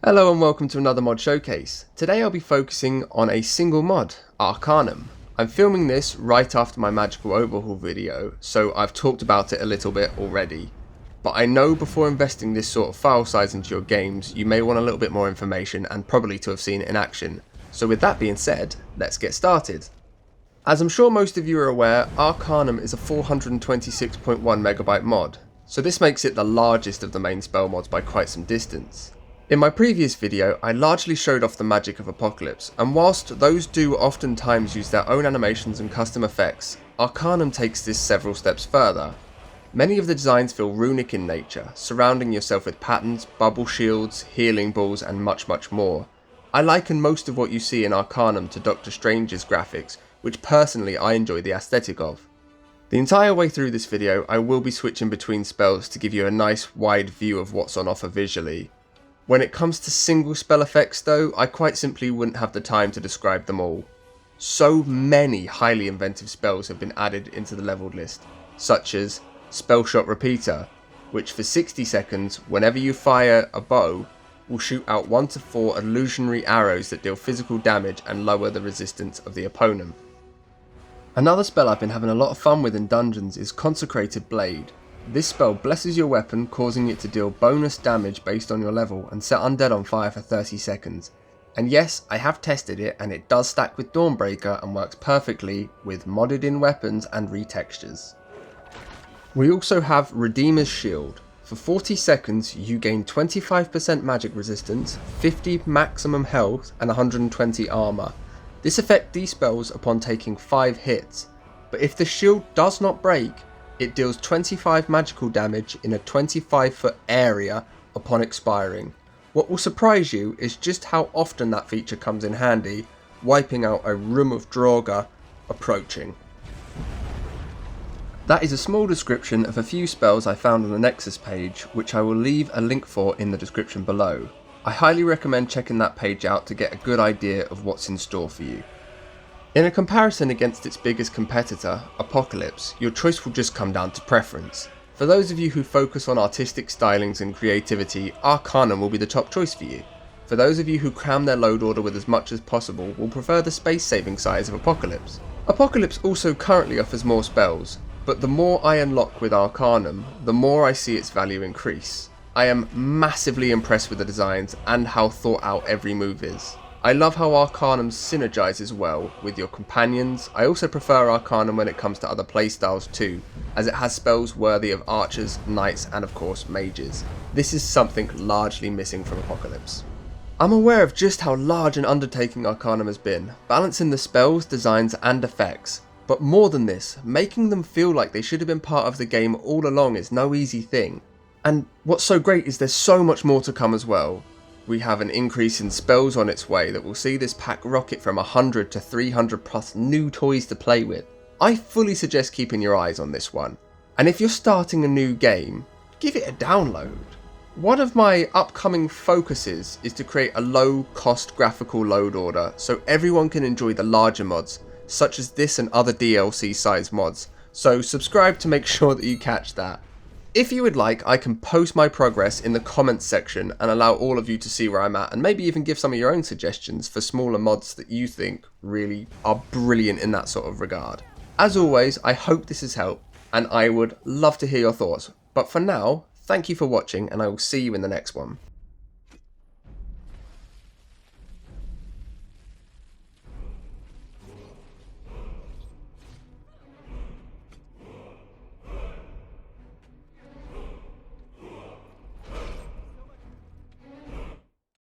Hello and welcome to another mod showcase. Today I'll be focusing on a single mod, Arcanum. I'm filming this right after my magical overhaul video, so I've talked about it a little bit already. But I know before investing this sort of file size into your games, you may want a little bit more information and probably to have seen it in action. So with that being said, let's get started. As I'm sure most of you are aware, Arcanum is a 426.1 megabyte mod, so this makes it the largest of the main spell mods by quite some distance. In my previous video, I largely showed off the magic of Apocalypse, and whilst those do oftentimes use their own animations and custom effects, Arcanum takes this several steps further. Many of the designs feel runic in nature, surrounding yourself with patterns, bubble shields, healing balls and much more. I liken most of what you see in Arcanum to Doctor Strange's graphics, which personally I enjoy the aesthetic of. The entire way through this video I will be switching between spells to give you a nice wide view of what's on offer visually. When it comes to single spell effects though, I quite simply wouldn't have the time to describe them all. So many highly inventive spells have been added into the leveled list, such as Spell Shot Repeater, which for 60 seconds, whenever you fire a bow, will shoot out 1 to 4 illusionary arrows that deal physical damage and lower the resistance of the opponent. Another spell I've been having a lot of fun with in dungeons is Consecrated Blade. This spell blesses your weapon, causing it to deal bonus damage based on your level and set undead on fire for 30 seconds. And yes, I have tested it and it does stack with Dawnbreaker and works perfectly with modded in weapons and retextures. We also have Redeemer's Shield. For 40 seconds you gain 25% magic resistance, 50 maximum health and 120 armor. This effect dispels upon taking 5 hits, but if the shield does not break, it deals 25 magical damage in a 25-foot area upon expiring. What will surprise you is just how often that feature comes in handy, wiping out a room of Draugr approaching. That is a small description of a few spells I found on the Nexus page, which I will leave a link for in the description below. I highly recommend checking that page out to get a good idea of what's in store for you. In a comparison against its biggest competitor, Apocalypse, your choice will just come down to preference. For those of you who focus on artistic stylings and creativity, Arcanum will be the top choice for you. For those of you who cram their load order with as much as possible, will prefer the space-saving size of Apocalypse. Apocalypse also currently offers more spells, but the more I unlock with Arcanum, the more I see its value increase. I am massively impressed with the designs and how thought out every move is. I love how Arcanum synergizes well with your companions. I also prefer Arcanum when it comes to other playstyles too, as it has spells worthy of archers, knights and of course mages. This is something largely missing from Apocalypse. I'm aware of just how large an undertaking Arcanum has been, balancing the spells, designs and effects. But more than this, making them feel like they should have been part of the game all along is no easy thing. And what's so great is there's so much more to come as well. We have an increase in spells on its way that will see this pack rocket from 100 to 300 plus new toys to play with. I fully suggest keeping your eyes on this one. And if you're starting a new game, give it a download. One of my upcoming focuses is to create a low cost graphical load order so everyone can enjoy the larger mods, such as this and other DLC size mods. So subscribe to make sure that you catch that. If you would like, I can post my progress in the comments section and allow all of you to see where I'm at and maybe even give some of your own suggestions for smaller mods that you think really are brilliant in that sort of regard. As always, I hope this has helped and I would love to hear your thoughts. But for now, thank you for watching and I will see you in the next one.